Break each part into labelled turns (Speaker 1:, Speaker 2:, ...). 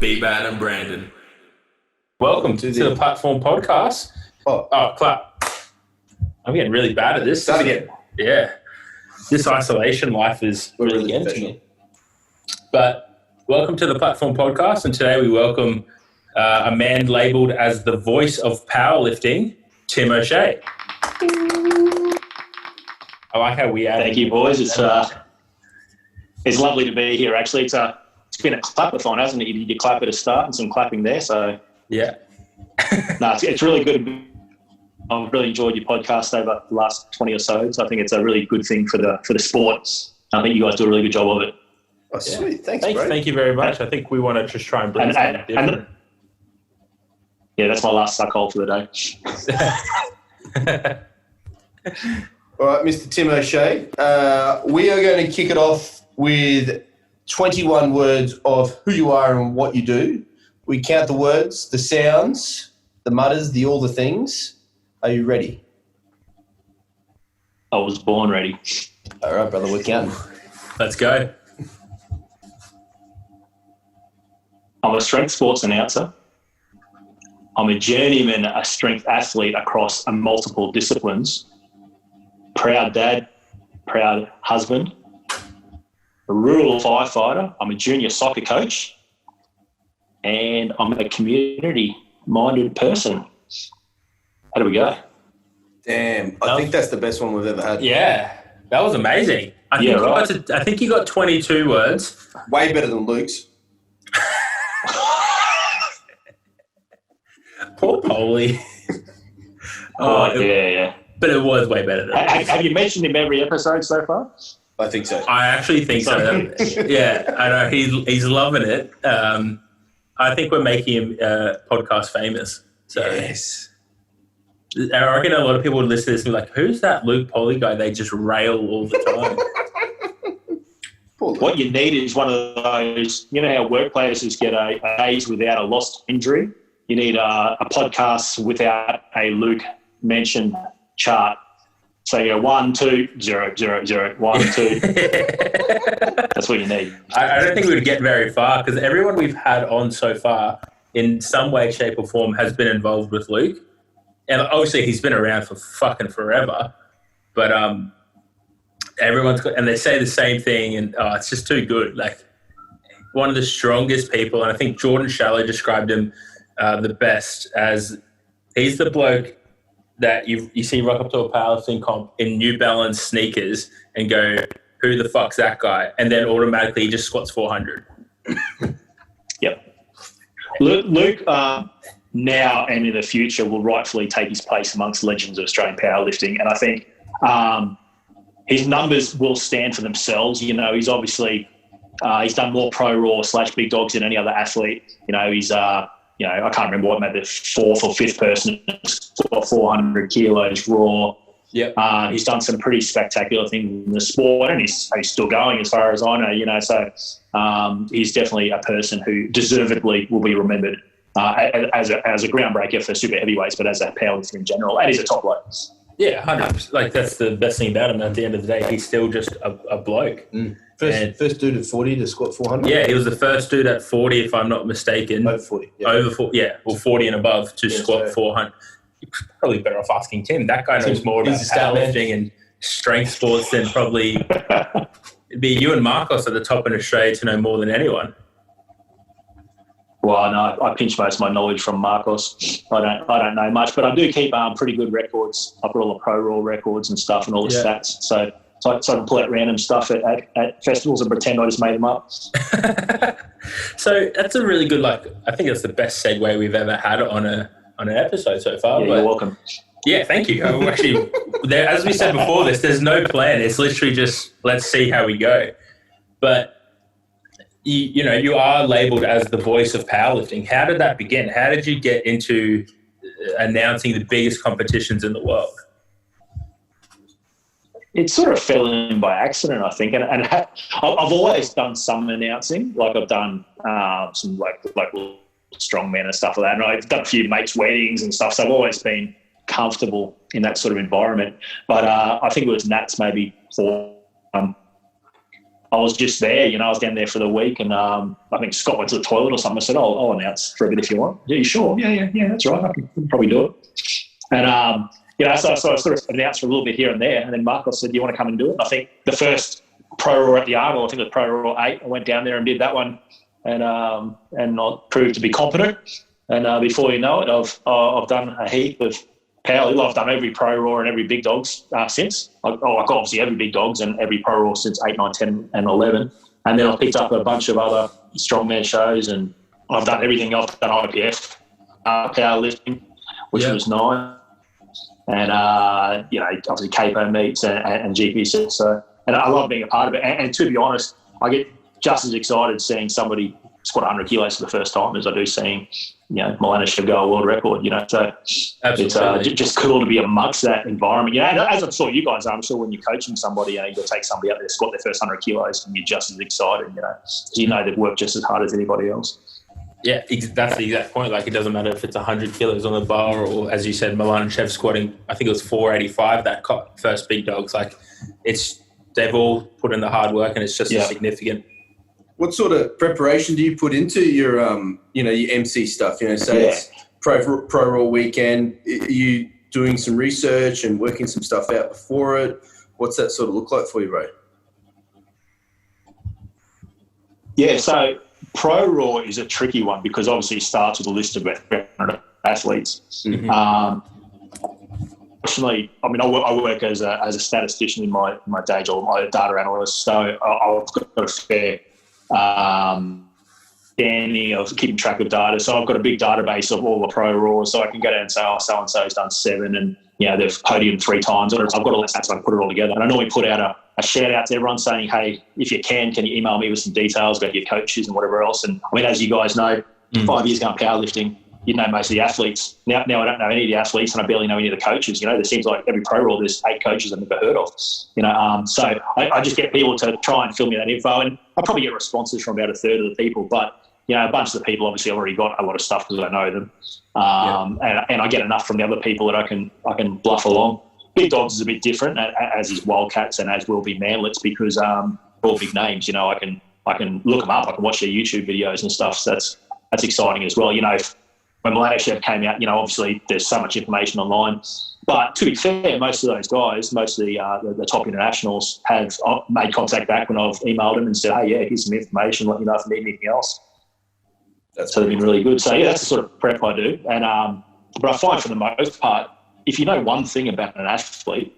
Speaker 1: T-Ban and Brandon. Welcome to the Platform Podcast. Oh, clap. I'm getting really bad at this.
Speaker 2: Start again.
Speaker 1: Yeah. This isolation life is really getting to me. But welcome to the Platform Podcast, and today we welcome a man labelled as the voice of powerlifting, Tim O'Shea. I like how we add.
Speaker 3: Thank you, boys. It's lovely to be here. Actually, it's been a clapathon, hasn't it? You did your clap at a start and some clapping there. So
Speaker 1: yeah,
Speaker 3: no, it's really good. I've really enjoyed your podcast over the last 20 or so. So I think it's a really good thing for the sports. I think you guys do a really good job of it.
Speaker 2: Oh, sweet. Thanks, bro.
Speaker 1: Thank you very much. I think we want to just try and bring something different.
Speaker 3: Yeah, that's my last suck hole for the
Speaker 2: day. All right, Mr. Tim O'Shea. We are going to kick it off with 21 words of who you are and what you do. We count the words, the sounds, the mutters, all the things. Are you ready?
Speaker 3: I was born ready.
Speaker 2: All right, brother, we're counting.
Speaker 1: Let's go.
Speaker 3: I'm a strength sports announcer. I'm a journeyman, a strength athlete across multiple disciplines. Proud dad, proud husband, a rural firefighter. I'm a junior soccer coach, and I'm a community-minded person. How do we go?
Speaker 2: Damn, I think that's the best one we've ever had.
Speaker 1: Yeah, that was amazing. I think you got 22 words.
Speaker 2: Way better than Luke's.
Speaker 1: Poor Polly.
Speaker 3: Yeah.
Speaker 1: But it was way better than
Speaker 3: Have you mentioned him every episode so far?
Speaker 2: I think so.
Speaker 1: I actually think so. Yeah, I know. He's loving it. I think we're making him podcast famous. So
Speaker 2: yes.
Speaker 1: I reckon a lot of people would listen to this and be like, who's that Luke Polly guy they just rail all the time?
Speaker 3: What you need is one of those, you know how workplaces get a days without a lost injury? You need a podcast without a Luke mention chart. So you go 1, 2, 0, 0, 0, 1, 2. That's what you need.
Speaker 1: I don't think we would get very far because everyone we've had on so far in some way, shape or form has been involved with Luke. And obviously he's been around for fucking forever. But everyone's got, and they say the same thing, and it's just too good. Like one of the strongest people, and I think Jordan Shallow described him the best as he's the bloke that you see rock up to a powerlifting comp in New Balance sneakers and go, who the fuck's that guy? And then automatically he just squats 400.
Speaker 3: Yep. Luke now and in the future will rightfully take his place amongst legends of Australian powerlifting. And I think his numbers will stand for themselves. You know, he's obviously he's done more pro raw / big dogs than any other athlete. You know, he's I can't remember what, maybe the 4th or 5th person to squat 400 kilos raw.
Speaker 1: Yep.
Speaker 3: He's done some pretty spectacular things in the sport, and he's still going as far as I know, you know. So he's definitely a person who deservedly will be remembered as a groundbreaker for super heavyweights, but as a powerlifter in general, and he's a top bloke.
Speaker 1: Yeah, 100%. Like that's the best thing about him. At the end of the day, he's still just a bloke.
Speaker 2: First dude at 40 to squat 400?
Speaker 1: Yeah, he was the first dude at 40, if I'm not mistaken.
Speaker 2: Over 40. Yeah.
Speaker 1: Over 40, yeah. Well, 40 and above to squat 400. You're probably better off asking Tim. That guy knows more about powerlifting and strength sports than probably it'd be you and Marcos at the top in Australia to know more than anyone.
Speaker 3: Well, no, I pinch most of my knowledge from Marcos. I don't know much, but I do keep pretty good records. I've got all the pro raw records and stuff and all the stats. So I can pull out random stuff at festivals and pretend I just made them up.
Speaker 1: So that's a really good, I think that's the best segue we've ever had on an episode so far.
Speaker 3: Yeah, you're welcome.
Speaker 1: Yeah, thank you. Actually, as we said before this, there's no plan. It's literally just let's see how we go. But you are labelled as the voice of powerlifting. How did that begin? How did you get into announcing the biggest competitions in the world?
Speaker 3: It sort of fell in by accident, I think. And I've always done some announcing. Like I've done some local strongman and stuff like that. And I've done a few mates' weddings and stuff. So I've always been comfortable in that sort of environment. But I think it was Nats maybe for I was just there, I was down there for the week, and I think Scott went to the toilet or something. I said, I'll announce for a bit if you want. Yeah, you sure? Yeah, that's right. I can probably do it. And, so I sort of announced for a little bit here and there. And then Marcos said, do you want to come and do it? And I think the first Pro Raw at the Arnold, I think it was Pro Raw 8, I went down there and did that one, and I proved to be competent. And before you know it, I've done a heap of power. I've done every Pro Raw and every Big Dogs since. Obviously every Big Dogs and every Pro Raw since 8, 9, 10 and 11. And then I've picked up a bunch of other strongman shows, and I've done everything. I've done IPF, powerlifting, which was nice. And, obviously capo meets and GP sets. So, and I love being a part of it. And to be honest, I get just as excited seeing somebody squat 100 kilos for the first time as I do seeing, Milanishev go a world record, So
Speaker 1: Absolutely.
Speaker 3: it's just cool to be amongst that environment. And as I'm sure you guys are, I'm sure when you're coaching somebody, you'll take somebody out there to squat their first 100 kilos and you're just as excited, because they've worked just as hard as anybody else. Yeah,
Speaker 1: that's the exact point. Like, it doesn't matter if it's 100 kilos on the bar or, as you said, Milanishev squatting, I think it was 485, that first Big Dogs. Like, they've all put in the hard work, and it's just as significant.
Speaker 2: What sort of preparation do you put into your, your MC stuff? It's Pro Raw weekend. Are you doing some research and working some stuff out before it? What's that sort of look like for you, bro?
Speaker 3: Yeah, so Pro Raw is a tricky one because obviously it starts with a list of athletes.
Speaker 1: Mm-hmm.
Speaker 3: Fortunately, I work as a statistician in my day job, my data analyst, so I've got a fair understanding of keeping track of data. So I've got a big database of all the Pro Raws, so I can go down and say, so-and-so's done 7 and, they've podiumed 3 times. I've got all that stats, so I can put it all together. And I normally put out a shout out to everyone saying, hey, if you can you email me with some details about your coaches and whatever else? And as you guys know, 5 years ago in powerlifting, you know most of the athletes. Now I don't know any of the athletes, and I barely know any of the coaches. There seems like every Pro Raw there's 8 coaches I've never heard of. So I just get people to try and fill me that info, and I probably get responses from about a third of the people. But a bunch of the people obviously already got a lot of stuff because I know them, and I get enough from the other people that I can bluff along. Big Dogs is a bit different, as is Wildcats and as will be Manlets, because they're all big names. I can look them up. I can watch their YouTube videos and stuff. So that's exciting as well. When Milanishev came out, obviously there's so much information online. But to be fair, most of those guys, most of the top internationals have made contact back when I've emailed them and said, hey, here's some information, let me know if you need anything else. So they've been really good. So, that's the sort of prep I do. And but I find for the most part, if you know one thing about an athlete,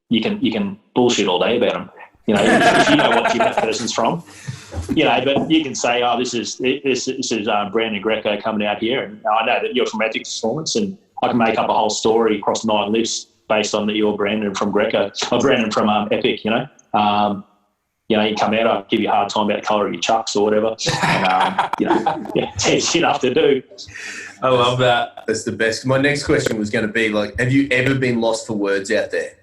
Speaker 3: you can bullshit all day about them. If you know what team that person's from, but you can say, this is Brandon Greco coming out here, and I know that you're from Ethics Performance, and I can make up a whole story across 9 lifts based on that you're Brandon from Greco, or Brandon from Epic. You come out, I'll give you a hard time about the colour of your chucks or whatever. And, it's enough to do.
Speaker 1: I love that.
Speaker 2: That's the best. My next question was going to be have you ever been lost for words out there?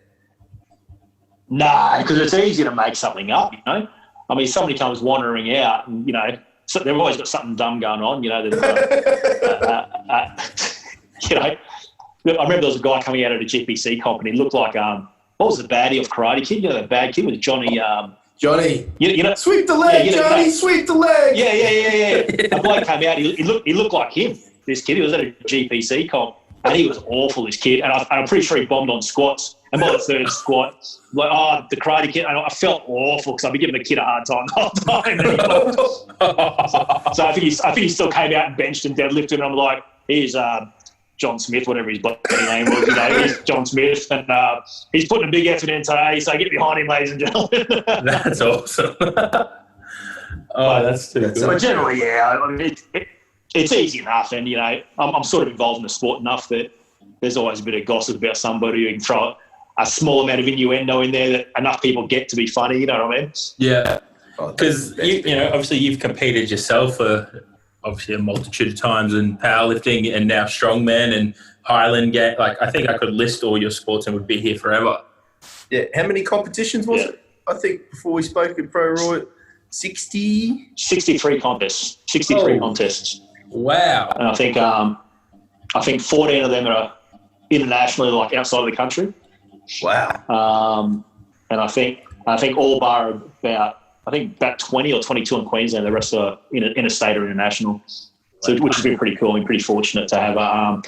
Speaker 3: No, because it's easy to make something up, somebody comes wandering out and, so they've always got something dumb going on, I remember there was a guy coming out at a GPC comp and he looked like, what was the baddie of Karate Kid? The bad kid was Johnny.
Speaker 2: Johnny. Sweep the leg, Johnny, sweep the leg.
Speaker 3: Yeah. A bloke came out, he looked like him, this kid. He was at a GPC comp and he was awful, this kid. And I'm pretty sure he bombed on squats. And by the third squat, the Karate Kid, I felt awful because I'd be giving the kid a hard time the whole time. So I think he still came out and benched and deadlifted, and I'm like, here's John Smith, whatever his bloody name was. Here's John Smith, and he's putting a big effort in today, so get behind him, ladies and gentlemen.
Speaker 1: That's awesome. That's too good.
Speaker 3: But generally, it's easy enough, and, I'm sort of involved in the sport enough that there's always a bit of gossip about somebody who can throw a small amount of innuendo in there that enough people get to be funny, you know what I mean?
Speaker 1: Yeah, because obviously you've competed yourself for obviously a multitude of times in powerlifting and now strongman and Highland. I think I could list all your sports and would be here forever.
Speaker 2: Yeah, how many competitions was it? I think before we spoke in Pro Raw, 63
Speaker 3: contests. 63 contests.
Speaker 1: Wow!
Speaker 3: And I think 14 of them are internationally, outside of the country.
Speaker 2: Wow.
Speaker 3: And I think all bar about I think about 20 or 22 in Queensland. The rest are interstate or international, so which has been pretty cool. I'm pretty fortunate to have. I'm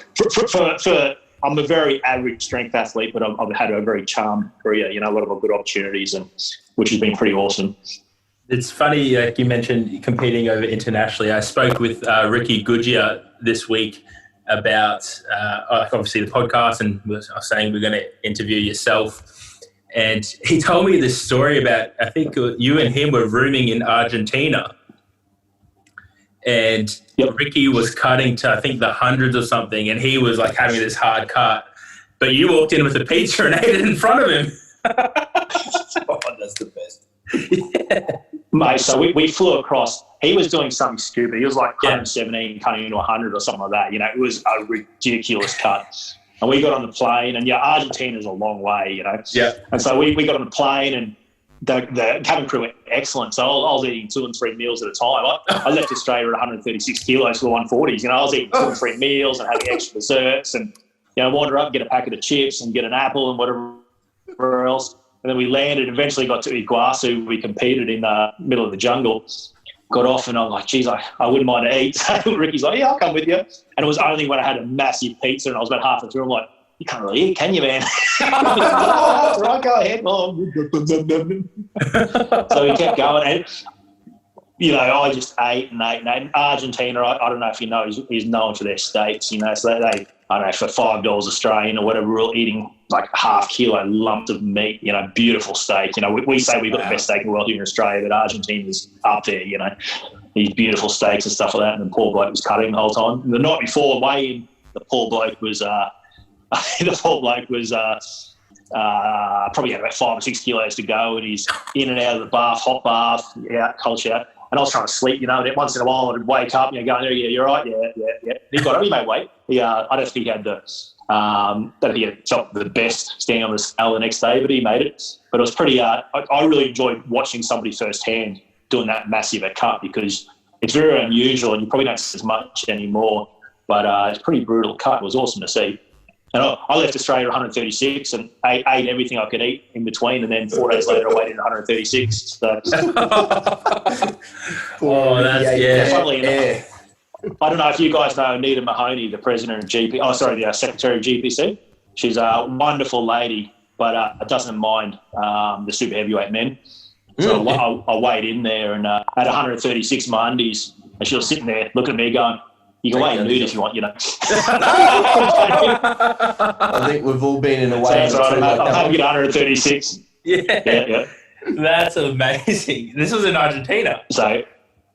Speaker 3: a very average strength athlete, but I've had a very charmed career. You know, a lot of good opportunities, and which has been pretty awesome.
Speaker 1: It's funny, like you mentioned competing over internationally. I spoke with Ricky Guggia this week about obviously the podcast, and I was saying we're going to interview yourself. And he told me this story about, I think you and him were rooming in Argentina. And Ricky was cutting to, I think, the hundreds or something, and he was like having this hard cut. But you walked in with a pizza and ate it in front of him.
Speaker 2: Oh, that's the best.
Speaker 1: Yeah.
Speaker 3: Mate, so we flew across. He was doing something stupid. He was like 117 cutting into 100 or something like that. You know, it was a ridiculous cut. And we got on the plane, and Argentina's a long way, you know.
Speaker 1: Yeah.
Speaker 3: And so we got on the plane, and the cabin crew were excellent. So I was eating 2 and 3 meals at a time. I left Australia at 136 kilos for the 140s. You know, I was eating 2 and 3 meals and having extra desserts, and wander up, get a packet of chips and get an apple and whatever else. And then we landed, eventually got to Iguazu. We competed in the middle of the jungle. Got off, and I'm like, geez, I wouldn't mind to eat. So Ricky's like, yeah, I'll come with you. And it was only when I had a massive pizza and I was about halfway through, I'm like, you can't really eat, can you, man? Right, go ahead. So we kept going. And, I just ate and ate and ate. Argentina, I don't know if you know, is known for their steaks, so they I don't know, for $5 Australian or whatever, we're all eating like half kilo lumps of meat, beautiful steak. We say we've got the best steak in the world here in Australia, but Argentina's up there, these beautiful steaks and stuff like that. And the poor bloke was cutting the whole time. And the night before weigh-in, the poor bloke was probably had about 5 or 6 kilos to go, and he's in and out of the bath, hot bath, cold shower. And I was trying to sleep, and once in a while I'd wake up, going, yeah, you're right, yeah. He got it, he made weight. I don't think he had felt the best standing on the scale the next day, but he made it. But it was pretty, I really enjoyed watching somebody firsthand doing that massive a cut, because it's very unusual and you probably don't see as much anymore, but it's a pretty brutal cut. It was awesome to see. And I left Australia at 136 and ate everything I could eat in between, and then 4 days later I weighed in at 136. So. Funnily enough, I don't know if you guys know Anita Mahoney, the president of the secretary of GPC. She's a wonderful lady, but doesn't mind the super heavyweight men. So I weighed in there and at 136 my undies, and she was sitting there looking at me going, you can weigh nude if you want,
Speaker 2: I think we've all been in a way.
Speaker 3: Sounds right. I'm happy at 136.
Speaker 1: Yeah. That's amazing. This was in Argentina.
Speaker 3: So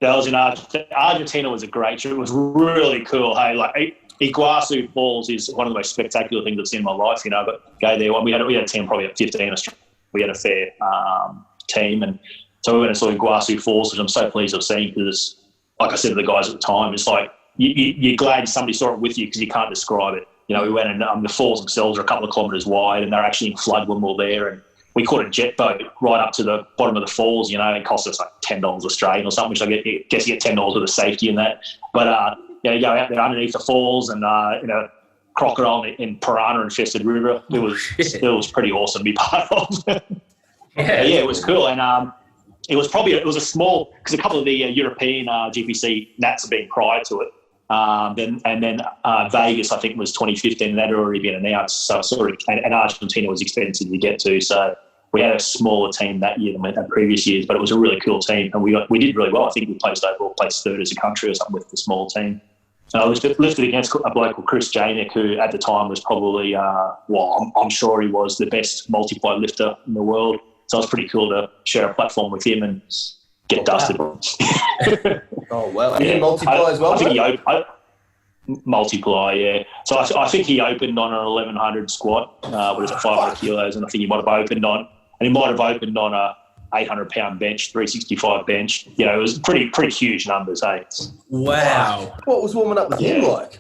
Speaker 3: that was in Argentina. Argentina was a great trip. It was really cool. Hey, like Iguazu Falls is one of the most spectacular things I've seen in my life. But go there. We had a team probably at 15. We had a fair team, and so we went and saw Iguazu Falls, which I'm so pleased I've seen, because, like I said to the guys at the time, it's like you're glad somebody saw it with you, because you can't describe it. We went and the falls themselves are a couple of kilometres wide, and they're actually in flood when we were there, and we caught a jet boat right up to the bottom of the falls. It cost us like $10 Australian or something, which I guess you get $10 worth of safety in that. But you go out there underneath the falls, and crocodile in piranha infested river. It was pretty awesome to be part of. It was cool, and it was a small, because a couple of the European GPC Nats have been prior to it. Then Vegas, I think, was 2015, and that had already been announced. So and Argentina was expensive to get to. So we had a smaller team that year than previous years, but it was a really cool team, and we did really well. I think we placed third as a country or something with the small team. And I lifted against a bloke called Chris Janik, who at the time was probably, I'm sure he was the best multiply lifter in the world. So it was pretty cool to share a platform with him and get dusted.
Speaker 2: Oh, well. And you multiply as well?
Speaker 3: I think multiply, yeah. So I think he opened on an 1100 squat, what is it, 500 kilos, and I think he might have opened on a 800-pound bench, 365 bench. It was pretty huge numbers, eh?
Speaker 1: Wow.
Speaker 2: What was warming up with him like?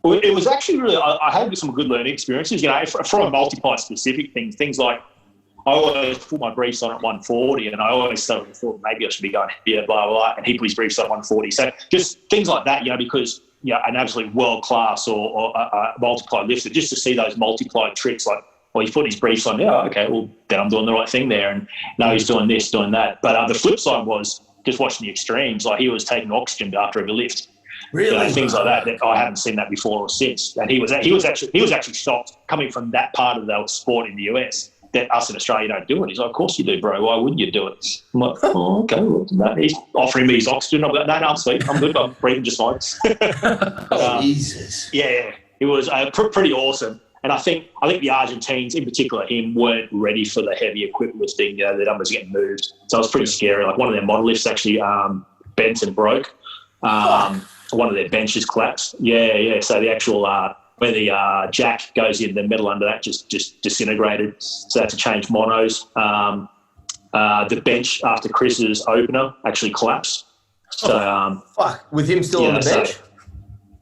Speaker 3: Well, it was actually really, I had some good learning experiences, from a multiply specific things like, I always put my briefs on at 140, and I always thought maybe I should be going here, blah, blah, blah, and he put his briefs on 140. So just things like that, because an absolute world-class or multiply lifter, just to see those multiply tricks, like well, he's putting his briefs on. Yeah, okay, well, then I'm doing the right thing there. And no, he's doing this, doing that. But the flip side was just watching the extremes. Like he was taking oxygen after every lift.
Speaker 2: Really?
Speaker 3: Things like that I haven't seen that before or since. And he was actually shocked coming from that part of the sport in the US that us in Australia don't do it. He's like, of course you do, bro. Why wouldn't you do it? I'm like, oh, okay. Well, he's offering me his oxygen. I'm like, no, I'm sweet. I'm good. I'm breathing just fine.
Speaker 2: Jesus.
Speaker 3: Yeah, it was pretty awesome. And I think the Argentines, in particular him, weren't ready for the heavy equipment lifting. The numbers getting moved. So it was pretty scary. Like one of their model lifts actually bent and broke. One of their benches collapsed. Yeah. So the actual where the jack goes in, the metal under that just disintegrated. So they had to change monos. The bench after Chris's opener actually collapsed. So
Speaker 2: with him still on the bench?
Speaker 3: So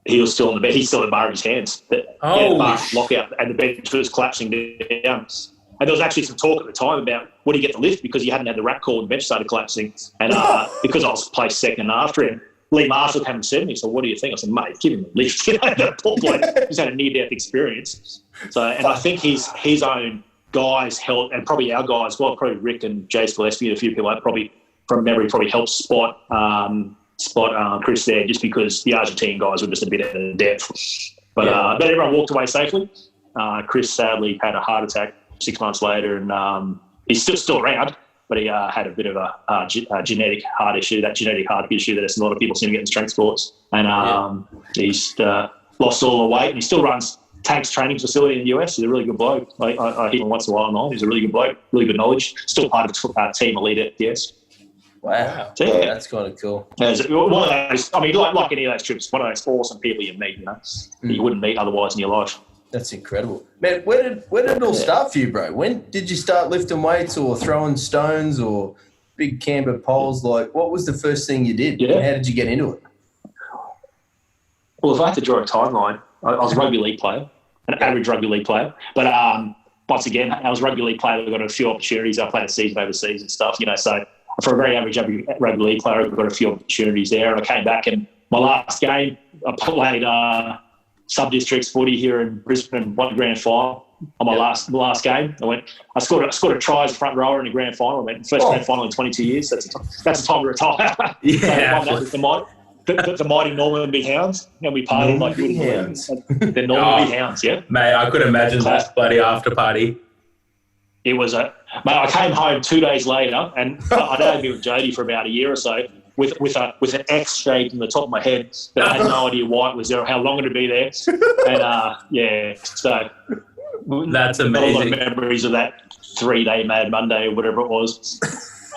Speaker 3: he was still on the bench. He still had the bar in his hands. The bar lockout, and the bench was collapsing down. And there was actually some talk at the time about would he get the lift because he hadn't had the rack call and the bench started collapsing. And because I was placed second after him, Lee Marshall came and said to me, so what do you think? I said, mate, give him a lift. The poor bloke just had a near-death experience. So, and I think his own guys helped, and probably our guys, well, probably Rick and Jace Gillespie and a few people like probably from memory probably helped spot Chris there just because the Argentine guys were just a bit out of depth. But everyone walked away safely. Chris sadly had a heart attack 6 months later, and he's still around. But he had a bit of a genetic heart issue, that a lot of people seem to get in strength sports. And he's lost all the weight, and he still runs Tank's training facility in the US. He's a really good bloke. I hit him once in a while and all. He's a really good bloke, really good knowledge. Still part of Team Elite at DS.
Speaker 2: Wow.
Speaker 3: So, yeah.
Speaker 2: That's kind of cool.
Speaker 3: One of those, I mean, like any of those trips, one of those awesome people you meet, that you wouldn't meet otherwise in your life.
Speaker 2: That's incredible. Man, where did it all start for you, bro? When did you start lifting weights or throwing stones or big camber poles? Like, what was the first thing you did?
Speaker 3: Yeah.
Speaker 2: How did you get into it?
Speaker 3: Well, if I had to draw a timeline, I was a rugby league player, an average rugby league player. But once again, I was a rugby league player. I got a few opportunities. I played a season overseas and stuff, So for a very average rugby league player, I got a few opportunities there. And I came back, and my last game, I played sub-districts footy here in Brisbane and won the grand final on my last game. I scored a try as a front rower in the grand final. I went first grand final in 22 years. That's the time to retire.
Speaker 2: Yeah.
Speaker 3: So the mighty Normanby Hounds. We partied like you wouldn't believe. The Normanby Hounds, yeah.
Speaker 1: Mate, I could imagine that bloody after party.
Speaker 3: It was mate, I came home 2 days later, and I'd only been with Jodie for about a year or so, with an X shape in the top of my head that I had no idea why it was there or how long it would be there. And so
Speaker 1: that's amazing.
Speaker 3: A lot of memories of that 3-day Mad Monday or whatever it was.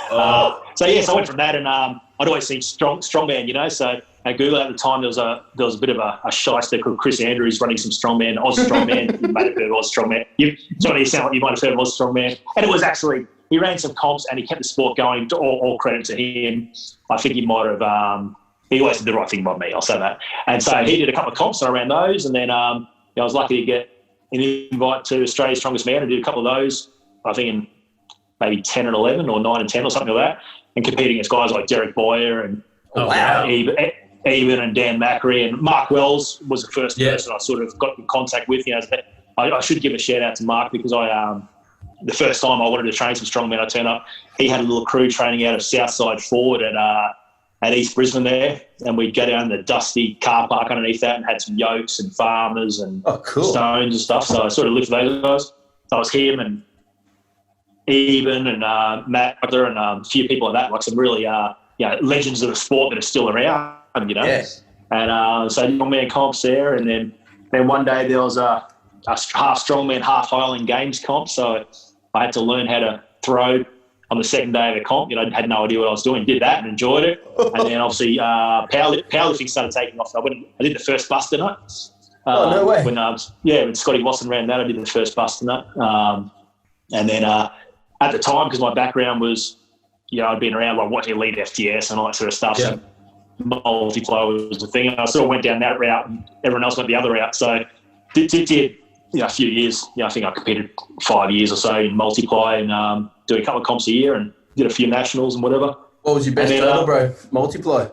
Speaker 3: So I went from that, and I'd always seen strongman, So at Google at the time, there was a bit of a shyster called Chris Andrews running some strongman, Oz Strongman. You might have heard of Oz Strongman. You sound like you might have heard of Oz Strongman. And it was actually, he ran some comps and he kept the sport going. All credit to him. I think he might have, he always did the right thing by me, I'll say that. And so he did a couple of comps and I ran those, and then I was lucky to get an invite to Australia's Strongest Man and did a couple of those, I think in maybe 10 and 11 or 9 and 10 or something like that, and competing against guys like Derek Boyer and Eben and Dan Macri, and Mark Wells was the first person I sort of got in contact with. I should give a shout out to Mark because the first time I wanted to train some strongmen, I turned up. He had a little crew training out of Southside Ford at East Brisbane there, and we'd go down the dusty car park underneath that and had some yokes and farmers and stones and stuff. So I sort of lived with those guys. So it was him and Eben and Matt Butler and a few people like that, like some really legends of the sport that are still around,
Speaker 2: Yes.
Speaker 3: And so strongman comps there, and then one day there was a half strongman, half Highland Games comp, so I had to learn how to throw on the second day of the comp. I had no idea what I was doing. Did that and enjoyed it. And then obviously powerlifting started taking off. I did the first Buster Nut.
Speaker 2: No way.
Speaker 3: When Scotty Watson ran that, I did the first Buster Nut. And then at the time, because my background was, I'd been around like watching Elite FTS and all that sort of stuff.
Speaker 2: Yeah.
Speaker 3: So multiply was the thing. And I sort of went down that route and everyone else went the other route. So did a few years. I think I competed 5 years or so in multiply and doing a couple of comps a year and did a few nationals and whatever.
Speaker 2: What was your best total, bro? Multiply?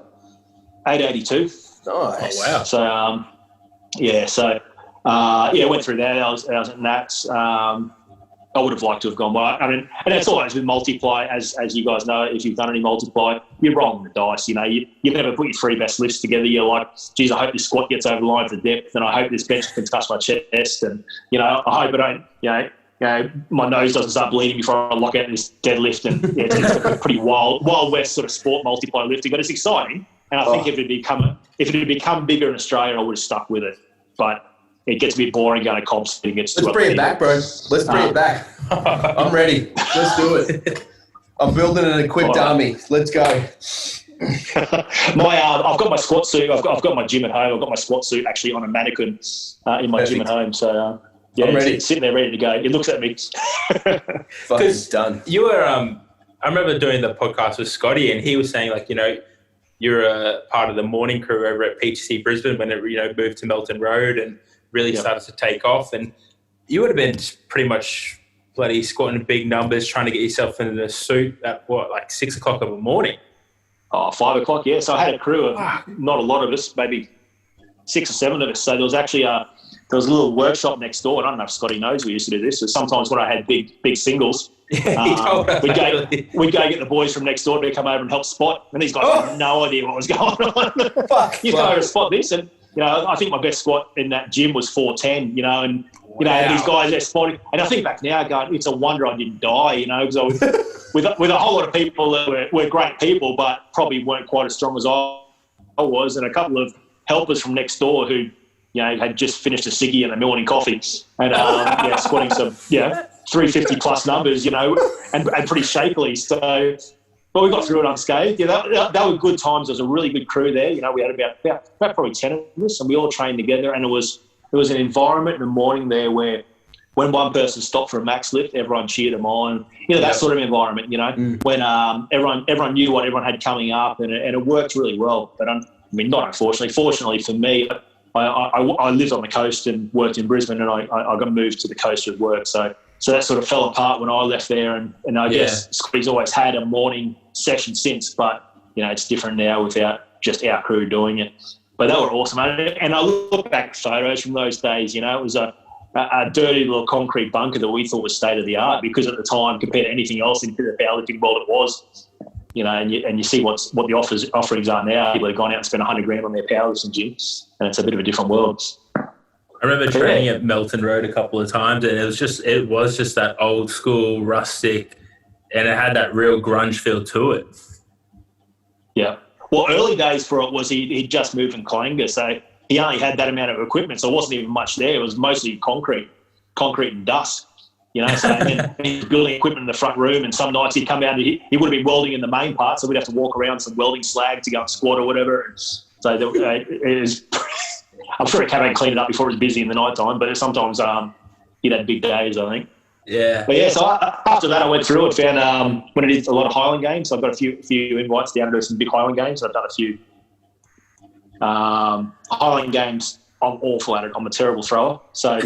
Speaker 3: 882.
Speaker 2: Nice.
Speaker 1: Oh, wow.
Speaker 3: So, went through that. I was at Nats. I would have liked to have gone well. I mean, and that's always with multiply, as you guys know, if you've done any multiply, you're rolling the dice. You know, you never put your 3 best lifts together. You're like, geez, I hope this squat gets over the line for depth, and I hope this bench can touch my chest, and you know, I hope I don't, you know, my nose doesn't start bleeding before I lock out this deadlift. And yeah, it's a pretty wild west sort of sport multiply lifting, but it's exciting. And I think if it had become bigger in Australia, I would have stuck with it. But it gets a bit boring going to comps. Let's
Speaker 2: bring it back, bro. Let's bring it back. I'm ready. Let's do it. I'm building an equipped army. Let's go.
Speaker 3: I've got my squat suit. I've got my gym at home. I've got my squat suit actually on a mannequin in my gym at home. So yeah, I'm ready. It's sitting there ready to go. It looks at me.
Speaker 2: Fucking done.
Speaker 1: You were. I remember doing the podcast with Scotty, and he was saying, like, you know, you're a part of the morning crew over at HEC Brisbane when it, you know, moved to Melton Road and really started to take off. And you would have been pretty much bloody squatting big numbers, trying to get yourself in a suit at like 6 o'clock in the morning.
Speaker 3: Oh, 5 o'clock, yeah. So I had a crew of not a lot of us, maybe 6 or 7 of us. So there was actually there was a little workshop next door. And I don't know if Scotty knows we used to do this. So sometimes when I had big singles, we'd go get the boys from next door to come over and help spot. And these guys had no idea what was going on.
Speaker 2: Fuck.
Speaker 3: You know, to spot this. And, you know, I think my best squat in that gym was 410, you know, and, you know, these guys, they're spotting. And I think back now, going, it's a wonder I didn't die, you know, because I was with a whole lot of people that were great people, but probably weren't quite as strong as I was. And a couple of helpers from next door who, you know, had just finished a ciggy and a morning coffee and squatting some 350 plus numbers, you know, and pretty shakily. So, but we got through it unscathed. Yeah, that were good times. There was a really good crew there. You know, we had about probably 10 of us, and we all trained together. And it was an environment in the morning there where when one person stopped for a max lift, everyone cheered them on. You know, that sort of environment. You know, when everyone knew what everyone had coming up, and it worked really well. But I mean, not unfortunately. Fortunately for me, I lived on the coast and worked in Brisbane, and I got moved to the coast with work. So that sort of fell apart when I left there, and I guess Scotty's always had a morning session since, but, you know, it's different now without just our crew doing it. But they were awesome. And I look back at photos from those days, you know, it was a dirty little concrete bunker that we thought was state-of-the-art, because at the time, compared to anything else in the powerlifting world, it was. You know, and you see what the offerings are now. People have gone out and spent $100,000 on their powerlifting gyms, and it's a bit of a different world.
Speaker 1: I remember training at Melton Road a couple of times, and it was just that old school rustic, and it had that real grunge feel to it. Yeah.
Speaker 3: Well, early days for it was he'd just moved from Colinga, so he only had that amount of equipment, so it wasn't even much there. It was mostly concrete and dust. You know, so then he was building equipment in the front room, and some nights he'd come out and he would have been welding in the main part, so we'd have to walk around some welding slag to go and squat or whatever. So it was, I'm sure he came out and cleaned it up before it was busy in the night time, but sometimes he'd had big days, I think.
Speaker 1: Yeah.
Speaker 3: But yeah, so after that I went through it, found when I did a lot of Highland games, so I've got a few invites down to do some big Highland games. I've done a few Highland games. I'm awful at it. I'm a terrible thrower. So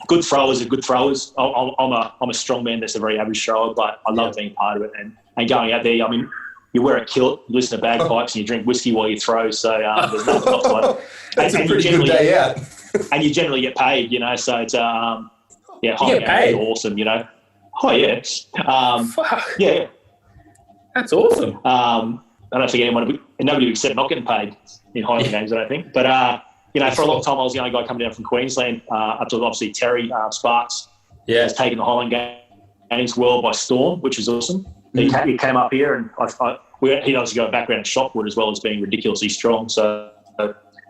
Speaker 3: good throwers are good throwers. I'm a strongman that's a very average thrower, but I love being part of it and going out there. I mean, you wear a kilt, you listen to bagpipes, and you drink whiskey while you throw. So there's nothing else like it.
Speaker 2: That's a pretty good day out.
Speaker 3: And you generally get paid, you know. So it's Highland
Speaker 1: games
Speaker 3: are awesome, you know. Oh yeah, yeah.
Speaker 1: That's awesome.
Speaker 3: I don't think nobody would accept not getting paid in Highland games. I don't think, but. You know, for a long time, I was the only guy coming down from Queensland, up to obviously Terry Sparks. Yeah. Has taken the Highland Games world by storm, which is awesome. He came up here, and he does go background at Shopwood as well as being ridiculously strong. So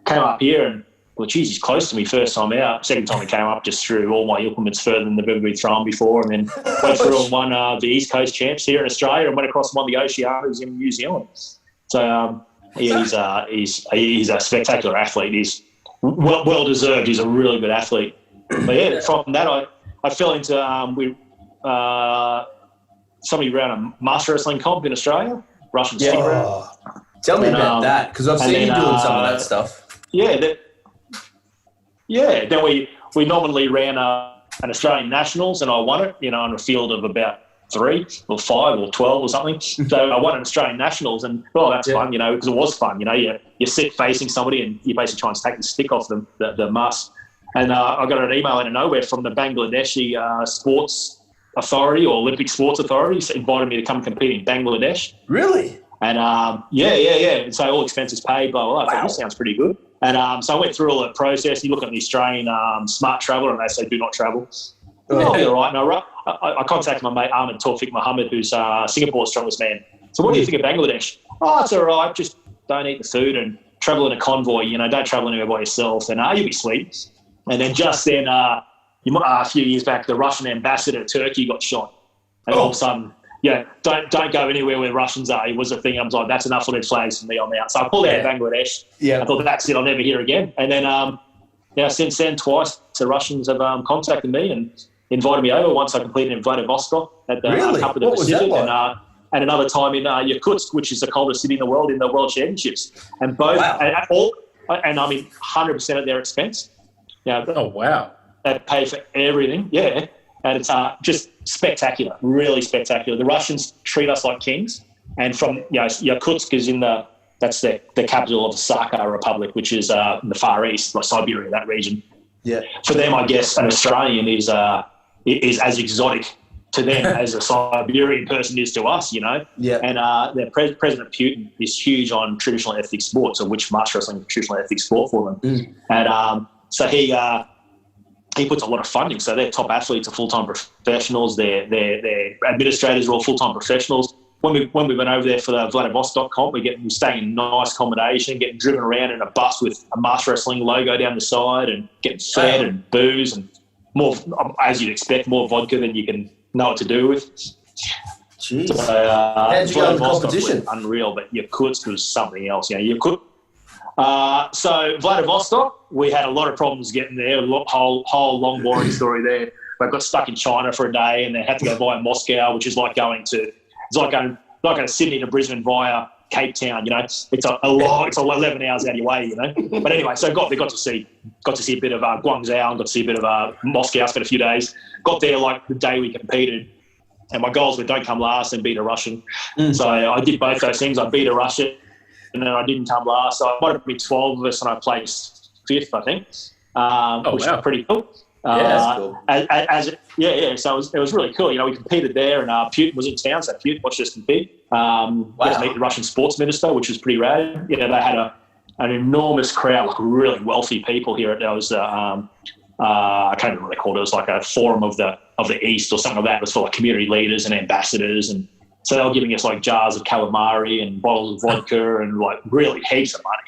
Speaker 3: came up here and, well, geez, he's close to me first time out. Second time he came up, just threw all my implements further than they've ever been thrown before, and then went through and won the East Coast champs here in Australia, and went across and won the Oceanias in New Zealand. So he's a spectacular athlete. He's well deserved. He's a really good athlete. But yeah, from that I fell into somebody ran a master wrestling comp in Australia, Russian stick round.
Speaker 2: Tell me about that, because I've seen you doing some of that stuff.
Speaker 3: Then we nominally ran an Australian Nationals, and I won it, you know, on a field of about 3 or 5 or 12 or something. So I won an Australian Nationals, and that's fun, you know, because it was fun. You know, you sit facing somebody and you basically try and take the stick off them, the muss. And I got an email out of nowhere from the Bangladeshi sports Authority or Olympic Sports Authority invited me to come compete in Bangladesh.
Speaker 2: Really?
Speaker 3: And yeah. And so all expenses paid, blah, blah, blah. I thought, this sounds pretty good. And so I went through all that process. You look at the Australian Smart Traveller and they say, do not travel. Oh, you're right. And I contacted my mate Ahmed Tawfiq Mohammed, who's Singapore's strongest man. So what do you think of Bangladesh? Oh, it's all right. Just don't eat the food and travel in a convoy. Don't travel anywhere by yourself. And you'll be sweet. And then just then, a few years back, the Russian ambassador to Turkey got shot. And all of a sudden, don't go anywhere where Russians are. It was a thing. I was like, that's enough red flags for me. I'm out. So I pulled out of Bangladesh. Yeah. I thought, that's it. I'll never hear again. And then, since then, twice the Russians have contacted me and invited me over. Once I completed in Vladivostok at the Cup of the Pacific, and another time in Yakutsk, which is the coldest city in the world, in the World Championships. And both, and I mean, 100% at their expense.
Speaker 1: Oh, wow.
Speaker 3: They pay for everything, yeah. And it's just spectacular, really spectacular. The Russians treat us like kings. And from, Yakutsk is that's the capital of the Sakha Republic, which is in the Far East, like Siberia, that region. Yeah. For them, I guess, an Australian is as exotic to them as a Siberian person is to us, Yeah. And their President Putin is huge on traditional ethnic sports, of which martial wrestling is a traditional ethnic sport for them. And so he puts a lot of funding. So their top athletes are full-time professionals. Their administrators are all full-time professionals. When we went over there for the Vladivostok comp, we're staying in nice accommodation, getting driven around in a bus with a master wrestling logo down the side, and getting fed and booze and more, as you'd expect, more vodka than you can know what to do with.
Speaker 2: Jeez.
Speaker 3: So,
Speaker 2: how'd you go in competition?
Speaker 3: Unreal, but Yakutsk was something else. So Vladivostok, we had a lot of problems getting there. Whole long boring story there. We got stuck in China for a day, and then had to go via Moscow, which is like going to Sydney to Brisbane via Cape Town. It's a 11 hours out of your way. But anyway, so got to see a bit of Guangzhou, and got to see a bit of Moscow. Spent a few days. Got there like the day we competed, and my goals were don't come last and beat a Russian. So I did both those things. I beat a Russian, and then I didn't come last. So it might have been 12 of us, and I placed 5th, I think, which was pretty cool.
Speaker 2: That's cool.
Speaker 3: So it was really cool. We competed there, and Putin was in town, so Putin watched us compete. Got to meet the Russian sports minister, which was pretty rad. They had an enormous crowd, like really wealthy people here. There was I can't remember what they called it. It was like a forum of the East or something like that. It was for like community leaders and ambassadors, and so they were giving us like jars of calamari and bottles of vodka and like really heaps of money,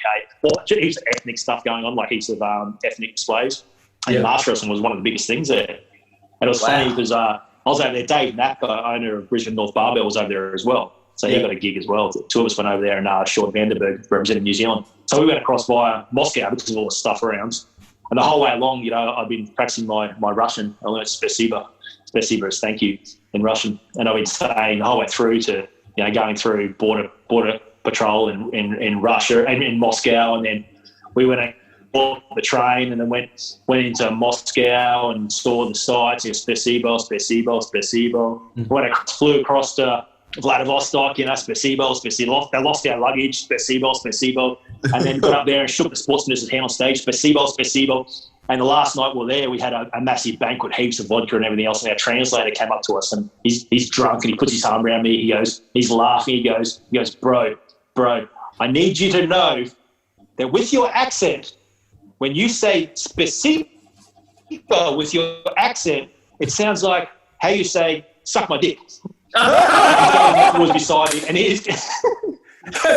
Speaker 3: heaps of ethnic stuff going on, like heaps of ethnic displays. And master wrestling was one of the biggest things there. And it was funny because I was over there. Dave Knapp, owner of Brisbane North Barbell, was over there as well. So he got a gig as well. The two of us went over there, and Sean Vanderberg represented New Zealand. So we went across via Moscow because of all the stuff around. And the whole way along, I've been practicing my Russian. I learned Spasiba. Spasiba is thank you in Russian. And I've been saying the whole way through to, going through border patrol in Russia and in Moscow. And then we went on the train and then went into Moscow and saw the sights. Spasiba. Flew across to Vladivostok, Spasiba. They lost our luggage, Spasiba. And then got up there and shook the sports minister's hand on stage, Spasiba. And the last night we were there, we had a massive banquet, heaps of vodka and everything else. And our translator came up to us, and he's drunk, and he puts his arm around me. He goes, he's laughing. He goes, bro, I need you to know that with your accent, when you say Spasiba with your accent, it sounds like how you say suck my dick. Was beside me, and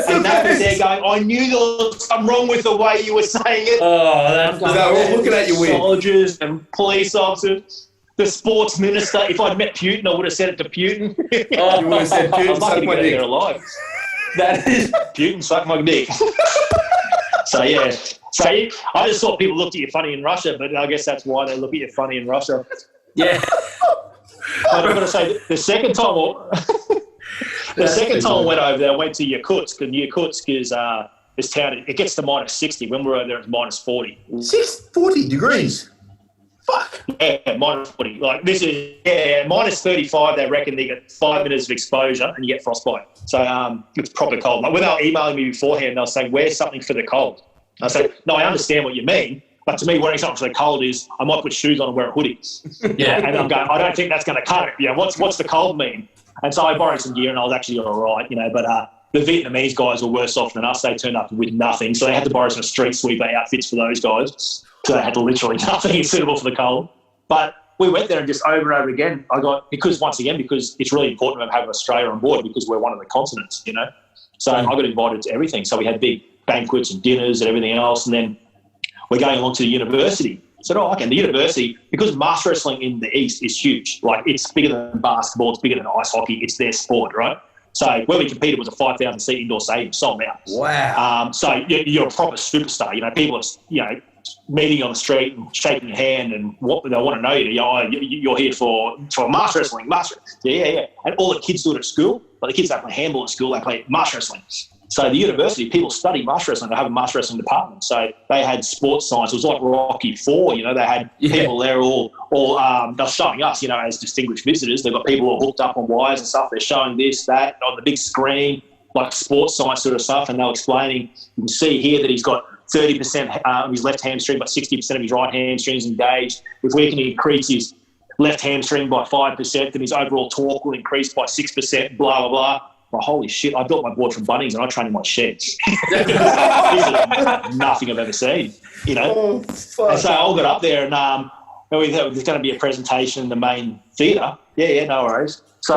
Speaker 3: and that was there going, I knew there was something wrong with the way you were saying it.
Speaker 1: Oh, that's
Speaker 2: we're looking at you weird.
Speaker 3: Soldiers and police officers, the sports minister. If I'd met Putin, I would have said it to Putin.
Speaker 2: You would have said Putin, suck my dick.
Speaker 3: They're alive. That is Putin, suck my dick. So yeah. So I just thought people looked at you funny in Russia, but I guess that's why they look at you funny in Russia.
Speaker 1: Yeah.
Speaker 3: I'm going to say the second time I went over there, I went to Yakutsk, and Yakutsk is this town. It gets to minus 60. When we were over there, it was minus 40.
Speaker 2: 40 degrees. Fuck.
Speaker 3: Yeah, minus 40. Like this is minus 35. They reckon they get 5 minutes of exposure and you get frostbite. So it's proper cold. Like when they were emailing me beforehand, they were saying, "Wear something for the cold." I said, "No, I understand what you mean, But to me, wearing something for the cold is I might put shoes on and wear a hoodie. Yeah, and I'm going, I don't think that's going to cut it. You know, what's the cold mean? And so I borrowed some gear and I was actually all right, you know. But the Vietnamese guys were worse off than us. They turned up with nothing. So they had to borrow some street sweeper outfits for those guys. So they had literally nothing suitable for the cold. But we went there and just over and over again, because it's really important to have Australia on board because we're one of the continents, you know. So I got invited to everything. So we had big banquets and dinners and everything else. And then we're going along to the university. So, okay, the university, because master wrestling in the East is huge. Like, it's bigger than basketball, it's bigger than ice hockey, it's their sport, right? So where we competed was a 5,000-seat indoor stadium, sold out.
Speaker 2: Wow.
Speaker 3: So you're a proper superstar. You know, people are, you know, meeting on the street and shaking your hand and what they want to know you're here for master wrestling. Yeah. And all the kids do it at school. But the kids don't play handball at school, they play master wrestling. So the university, people study master wrestling. They have a master wrestling department. So they had sports science. It was like Rocky IV, you know. They had people there all they're showing us, you know, as distinguished visitors. They've got people all hooked up on wires and stuff. They're showing this, that, on the big screen, like sports science sort of stuff. And they're explaining, you can see here that he's got 30% of his left hamstring, but 60% of his right hamstring is engaged. If we can increase his left hamstring by 5%, then his overall torque will increase by 6%, blah, blah, blah. Well, holy shit, I built my board from Bunnings and I trained in my shed. This is nothing I've ever seen, you know.
Speaker 2: Oh, fuck.
Speaker 3: And so I all got up there and we thought there's going to be a presentation in the main theatre. Yeah, no worries. So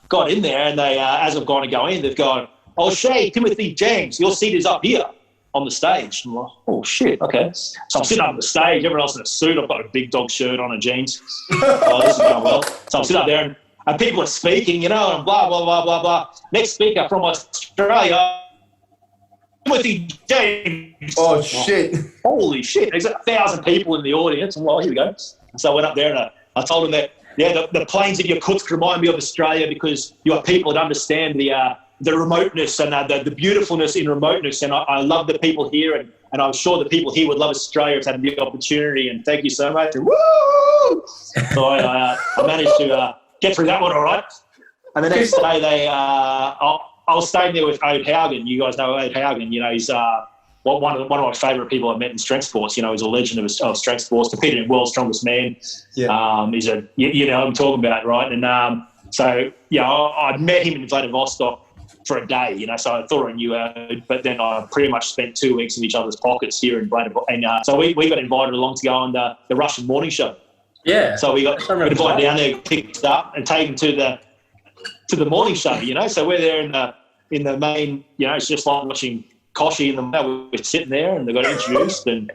Speaker 3: got in there and they, as I've gone to go in, they've gone, oh, Shay, Timothy James, your seat is up here on the stage. I'm like, oh, shit, okay. So I'm sitting up on the stage, everyone else in a suit. I've got a big dog shirt on and jeans. This is going well. So I'm sitting up there and people are speaking, you know, and blah, blah, blah, blah, blah. Next speaker from Australia, Timothy James.
Speaker 2: Oh, shit.
Speaker 3: Holy shit. There's 1,000 people in the audience. And well, here we go. So I went up there and I told them that, the plains of Yakutsk remind me of Australia because you have people that understand the remoteness and the beautifuln's in remoteness. And I love the people here. And I'm sure the people here would love Australia if they had the opportunity. And thank you so much. And woo! So I managed to get through that one all right. And the next day I was staying there with Ode Haugen. You guys know Ode Haugen. You know, he's one of my favourite people I've met in strength sports. You know, he's a legend of strength sports, competed in World's Strongest Man. Yeah. He's you know what I'm talking about, right? And so, yeah, I met him in Vladivostok for a day, you know, so I thought I knew Ode, but then I pretty much spent 2 weeks in each other's pockets here in Vladivostok. And so we got invited along to go on the Russian morning show. Yeah. So we got invited down there, picked up and taken to the morning show, you know. So we're there in the main, you know, it's just like watching Koshi in the we're sitting there and they got introduced and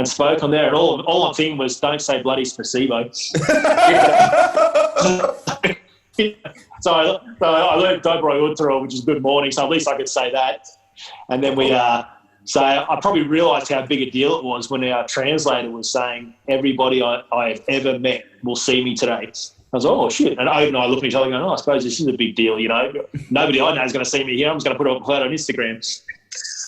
Speaker 3: spoke on there and all I'm thinking was don't say bloody placebo. So I learned Dobro Ultra, which is good morning, so at least I could say that. And then so I probably realised how big a deal it was when our translator was saying, everybody I have ever met will see me today. I was like, oh, shit. And Ode and I looked at each other going, I suppose this is a big deal, you know. Nobody I know is going to see me here. I'm just going to put it up on Instagram.